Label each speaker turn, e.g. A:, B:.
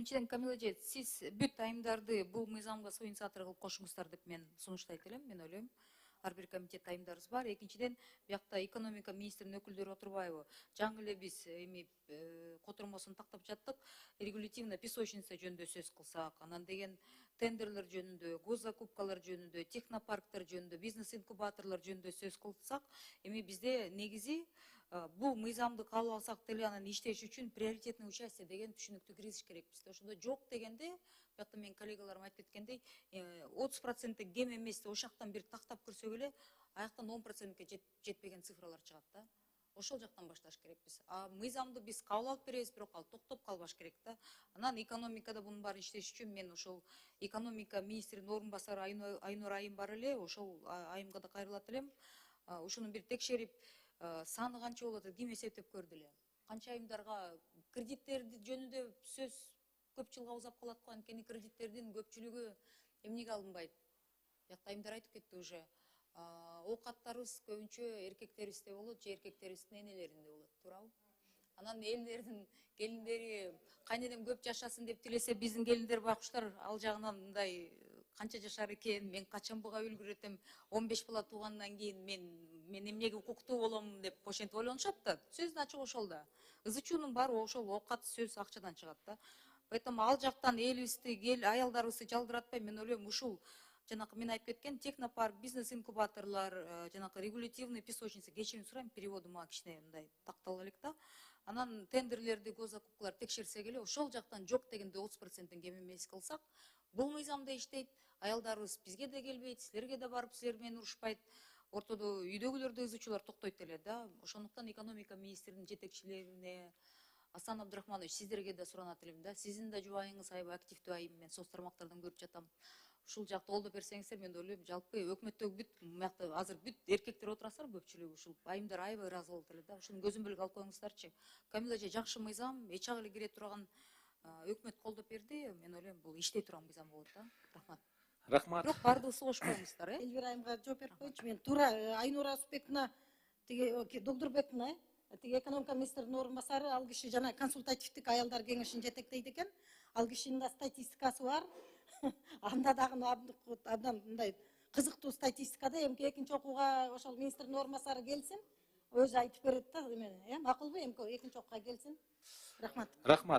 A: Биринчиден, Камила эже, сиз бүт айымдарды бул мыйзамга своюн инициатор кылып кошуңуздар деп мен сунуштайт элем. Мен ойлойм, ар бир комитет айымдарыбыз бар. Экинчиден, биякта экономика министринин өкүлдөрү отурбайбы? Жаңы эле биз эми котормосун тактап жаттык. Регулятивная песочница жөнүндө сөз кылсак, анан деген тендерлер жөнүндө, госзакупкалар жөнүндө, технопарктер жөнүндө, бизнес-инкубаторлор жөнүндө сөз кылсак, эми бизде негизи бул мыйзамды кабыл алсак деле анан иштеш үчүн приоритетный участие деген түшүнүктү киргизиш керек бизде. Ошондо жок дегенде, биякта менин коллегаларым айтып кеткендей, 30% кем эмес, ошол жактан бир тактап көрсөк эле, аяктан 10%ке жетпеген цифралар чыгат да. Ошол жактан башташ керекпиз. А мыйзамды биз кабыл алып беребиз, бирок ал токтоп калбаш керек да. Анан экономикада бунун баары иштеш үчүн мен ошол экономика министринин орун басары Айнур айым бар эле, ошол айымга да кайрылат элем. Ушуну бир текшерип, саны канча болот, ким эсептеп көрдү эле? Канча айымдарга кредиттерди жөнүндө сөз көп жылга узап калат го, анткени кредиттердин көпчүлүгү эмнеге алынбайт? Биякта айымдар айтып кетти уже. Оокаттарыбыз көбүнчө эркектерибизде болот, же эркектерибиздин энелеринде болот, туурабы? Анан элдердин келиндери кайненем көп жашасын деп тилесе, биздин келиндер байкуштар ал жагынан мындай канча жашар экен, мен качан буга үлгүрөтөм, 15 бала туугандан кийин мен эмнеге укуктуу болом деп ошентип ойлонушат да. Сөздүн ачыгы ошол да. Ызы чуунун баары ошол оокат, сөз, акчадан чыгат да. Поэтому ал жактан элибизди, аялдарыбызды жалдыратпай, мен ойлойм, ушул жанакы мен айтып кеткен технопарк, бизнес-инкубаторлор, жанакы регулятивный песочница, кечирим сурайм, переводу мага кичине мындай тактала элек да. Анан тендерлерди, госзакупкаларды текшерсек эле, ошол жактан жок дегенде 30% кем эмес кылсак, бул мыйзамда иштейт, аялдарыбыз бизге да келбейт, силерге да барып силер менен урушпайт, ортодо үйдөгүлөр да ызы чуулар токтойт эле да. Ошондуктан экономика министринин жетекчилерине, Асан Абдрахманович, сиздерге да суранат элем да. Сиздин да жубайыңыз аябай активдүү айым, мен соц тармактардан көрүп жатам. Ушул жакты колдоп берсеңиздер, мен ойлойм, жалпы өкмөттөгү бүт мыякта азыр бүт эркектер отурасыздар көпчүлүгү, ушул айымдар аябай ыраазы болот эле да. Ушуну көзүм белге алып коюңуздарчы. Камила эже, жакшы мыйзам, эч жагы эле кире турган, өкмөт колдоп берди. Мен ойлойм, бул иштей турган мыйзам болот да. Рахмат.
B: Рахмат.
A: Бирок баардыгы кошпоңуздар,
C: Эльвира айымга жооп берип койчу. Мен туура Айнура Асупбековна, тиги Догдурбековна, тиги экономика министринин орун басары, ал киши жана консультативдик аялдар кеңешин жетектейт экен. Ал кишинин да статистикасы бар. Анда дагы абдан мындай кызыктуу статистикада, эмки экинчи окууга ошол министрдин орун басары келсин, өзү айтып берет да, макулбу, эмки экинчи окууга келсин. Рахмат.
B: Рахмат.